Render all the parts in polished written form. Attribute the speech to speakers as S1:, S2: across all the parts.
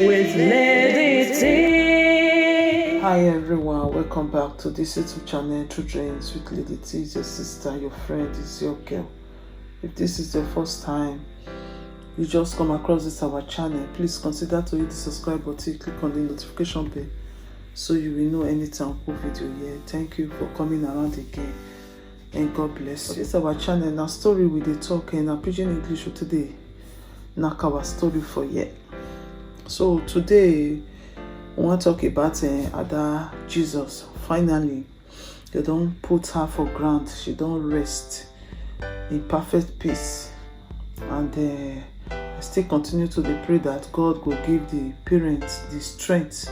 S1: with Lady T.
S2: Hi everyone, welcome back to this YouTube channel, True Dreams with Lady T. It's your sister, your friend, it's your girl. If this is your first time you just come across this our channel, please consider to hit the subscribe button, click on the notification bell so you will know anytime I put video here. Thank you for coming around again and God bless you. This is our channel, now story with the talk and I'm preaching English today. Now our story for yet. So today we want to talk about Ada Jesus. Finally, they don't put her for ground. She don't rest in perfect peace. And I still continue to pray that God will give the parents the strength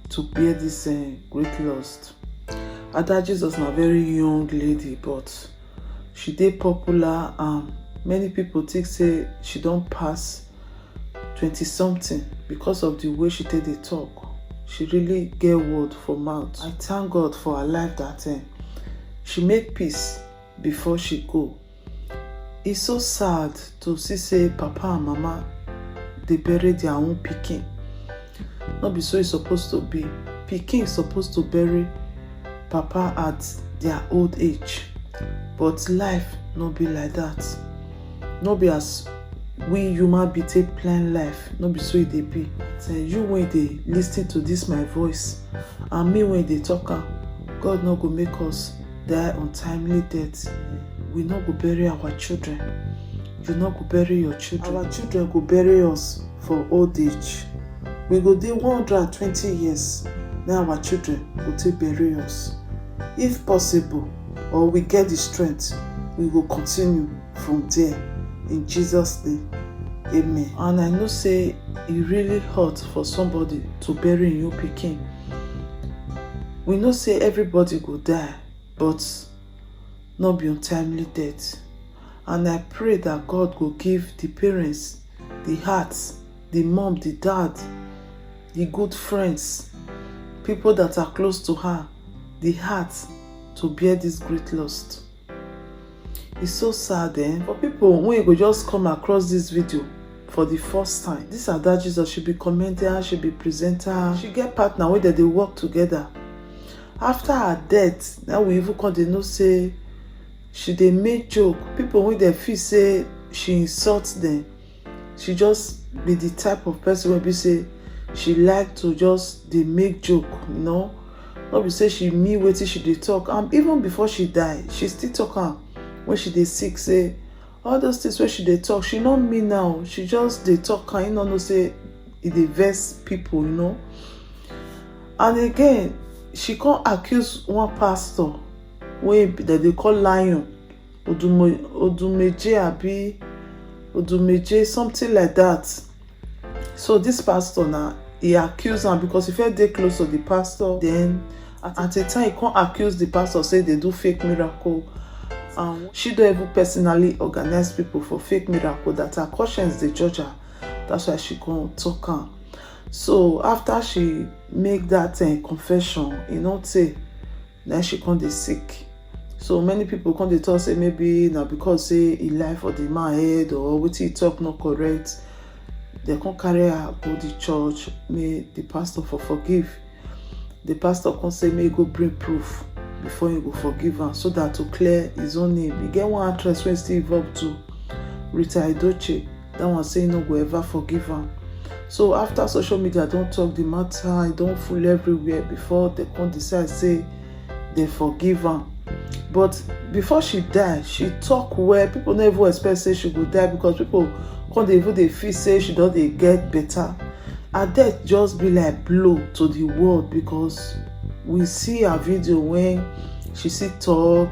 S2: to bear this great loss. Ada Jesus is a very young lady, but she did popular. Many people think say she don't pass 20 something because of the way she take the talk. She really get word for mouth. I thank God for her life that she make peace before she go. It's so sad to see say papa and mama they bury their own pikin. Not be so it's supposed to be. Pikin is supposed to bury papa at their old age, but life not be like that. Not be as we human be take plan life. Not be so it dey be. You when they listen to this my voice, and me when they talk, God not go make us die untimely death. We not go bury our children. You not go bury your children. Our children go bury us for old age. We go dey 120 years. Now our children go take bury us. If possible, or we get the strength, we will continue from there. In Jesus' name, amen. And I know say it really hurt for somebody to bury your pikin. We know say everybody go die, but not be untimely death. And I pray that God will give the parents the hearts, the mom, the dad, the good friends, people that are close to her, the hearts to bear this great loss. It's so sad for people when you go just come across this video for the first time. This Ada Jesus, she be commenter, she be presenter, she get partner where they work together. After her death, now we even come to know say she dey make joke. People when they feel say she insults them, she just be the type of person where be say she like to just dey make joke, you know. Not be say she me waiting she dey talk. Even before she die, she still talk when she dey sick, say all those things where she dey talk, she not me now. She just dey talk and you know say it dey vex people, you know. And again, she can't accuse one pastor when that they call Lion Odumeje something like that. So this pastor now, he accused her because if they close to the pastor, then at a time he can't accuse the pastor, say they do fake miracle. She don't even personally organize people for fake miracle, that her conscience the judge her. That's why she can't talk her. So after she make that confession, you know, say then she can't dey sick. So many people come dey talk say maybe now because say he lie for the man head or what he talk not correct. They can't carry her go the church, may the pastor forgive. The pastor can say may go bring proof before you go forgive her, so that to clear his own name. You get one actress when still involved to Rita Edochie, that one say no go ever forgive her. So after social media don't talk the matter, I don't fool everywhere before they can decide say they forgive her. But before she died, she talk well. People never expect say she would die because people can't even they feel say she don't they get better. Her death just be like blow to the world, because we see her video when she still talk,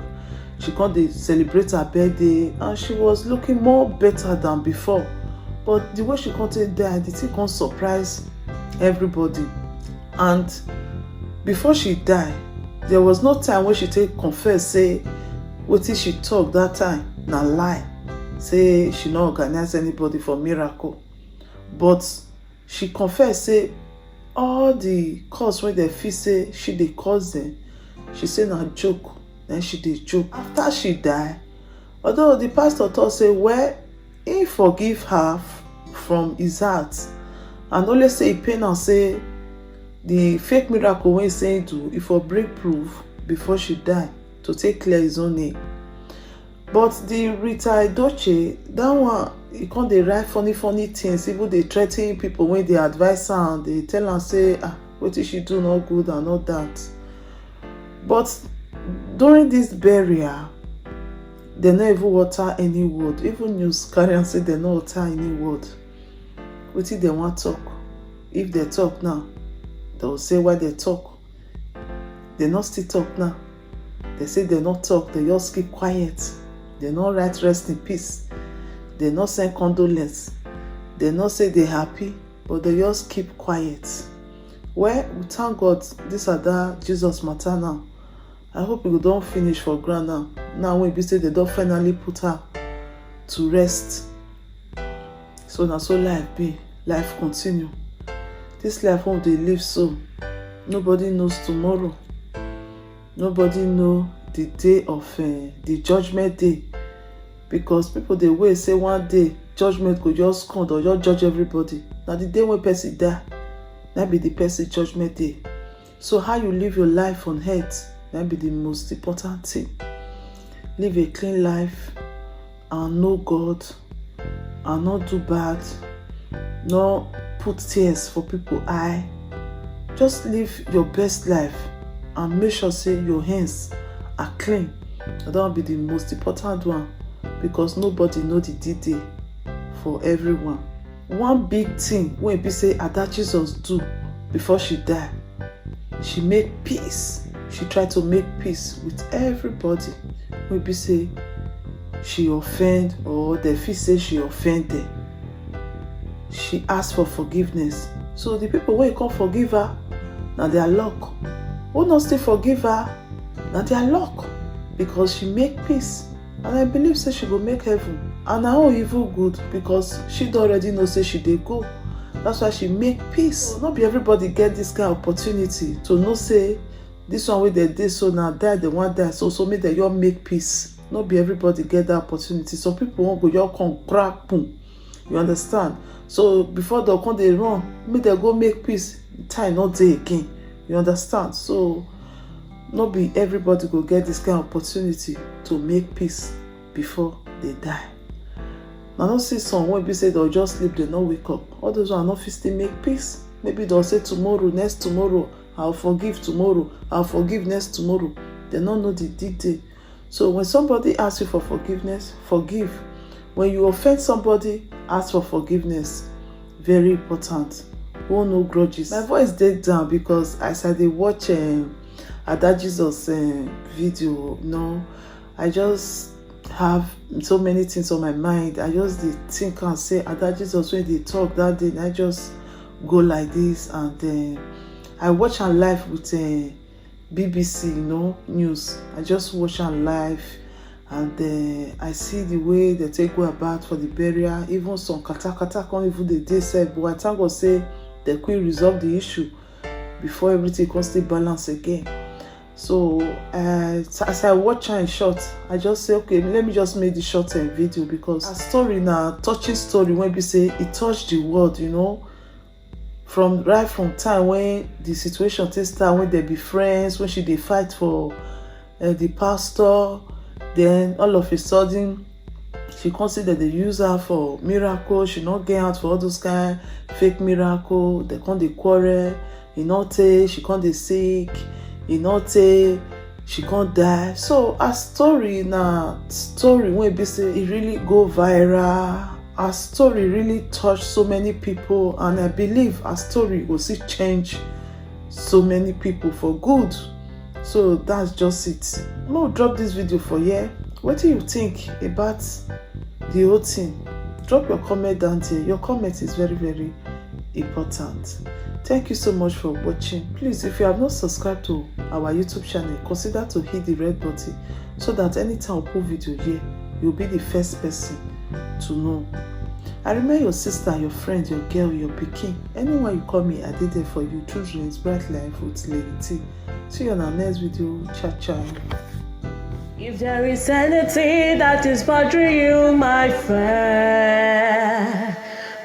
S2: she can't celebrate her birthday and she was looking more better than before. But the way she can't die, the thing can't surprise everybody. And before she died, there was no time when she take confess say what she talk that time na lie, say she not organize anybody for miracle. But she confess say all the cause when they feel say she dey cause them, she say na joke. Then she dey joke. After she die, although the pastor thought say well he forgive her from his heart, and only say e pain am say the fake miracle wey e say e do e for bring proof before she die to take clear his own name. But the Rita Edochie, that one, e come dey write funny things, even dey threa ten people wey dey advise am, dey tell am say wetin she do no good and all that. But during this burial, dem no even utter any word. Even news carry am say dem no utter any word. Wetin dem wan talk? If dem talk now, dem go say why dem talk. Dem no still talk now. Dem say dem no talk, dem just keep quiet. Dem no write rest in peace. Dem no send condolence. Dem no say dey happy, but dem just keep quiet. Well, we thank God this Ada Jesus matter now. I hope e go don finish for ground now. Now when e be say dem don finally put her to rest. So na so life be. Life continue. This life wey we dey live so, nobody knows tomorrow. Nobody know the day of the judgment day, because people dey wait say one day judgment go just come, or just judge everybody. Na the day when person die, na be the person judgment day. So how you live your life on earth, na be the most important thing. Live a clean life and know God, and not do bad, not put tears for people eye. Just live your best life and make sure say your hands are clean. That will be the most important one, because nobody know the detail for everyone. One big thing when be say Ada Jesus do before she die, she make peace. She tried to make peace with everybody when be say she offend, or they feel say she offended. She asked for forgiveness. So the people wey come forgive her, na their luck. Who not still forgive her, na their luck, because she make peace. And I believe say she go make heaven. And her own evil good, because she don already know say she dey go. That's why she make peace. Not be everybody get this kind of opportunity to know say this one wey dem dey so now die, they wan die, so make dem just make peace. Not be everybody get that opportunity. Some people won't go just come crack boom. You understand? So before they come dey run, make dem go make peace. Time not dey again. You understand? So not be everybody go get this kind of opportunity to make peace before they die. Now not see some when be say they'll just sleep, they not wake up. All those who are not fit still make peace. Maybe they'll say tomorrow, next tomorrow, I'll forgive tomorrow, I'll forgive next tomorrow. They don't know the detail. So when somebody asks you for forgiveness, forgive. When you offend somebody, ask for forgiveness. Very important. Oh, no grudges. My voice dead down because as I dey watch Ada Jesus video, I just have so many things on my mind. I just dey think and say Ada Jesus when they talk that day, and I just go like this, and I watch her live with BBC, news. I just watch her live, and I see the way they take go about for the burial. Even some kata can't even the day said, but I thank God say they could resolve the issue before everything can still balance again. So as I watch her in short, I just say, okay, let me just make the short video, because a story now, touching story, when we say it touched the world, from time when the situation takes time, when they be friends, when she dey fight for the pastor, then all of a sudden she consider they use her for miracle. She not get out for all those kind fake miracle. They can't dey quarrel. She can't dey sick. She can't die. So a story when be say it really go viral. Our story really touched so many people, and I believe our story will see change so many people for good. So that's just it. I'm gonna drop this video for you. What do you think about the whole thing? Drop your comment down there. Your comment is very, very important. Thank you so much for watching. Please, if you have not subscribed to our YouTube channel, consider to hit the red button so that anytime we put video here, you'll be the first person to know. I remain your sister, your friend, your girl, your pikin. Anyone you call me, I did there for you. Children's Bright Life with Lady T. See you on our next video. Ciao.
S1: If there is anything that is bothering you, my friend,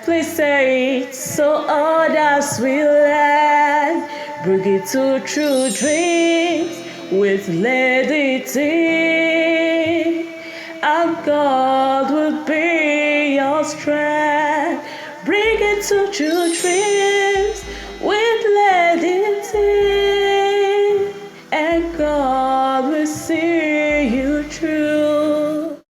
S1: Please say it so others will learn. Bring it to true dreams with Lady T. And God will be your strength. Bring it to true dreams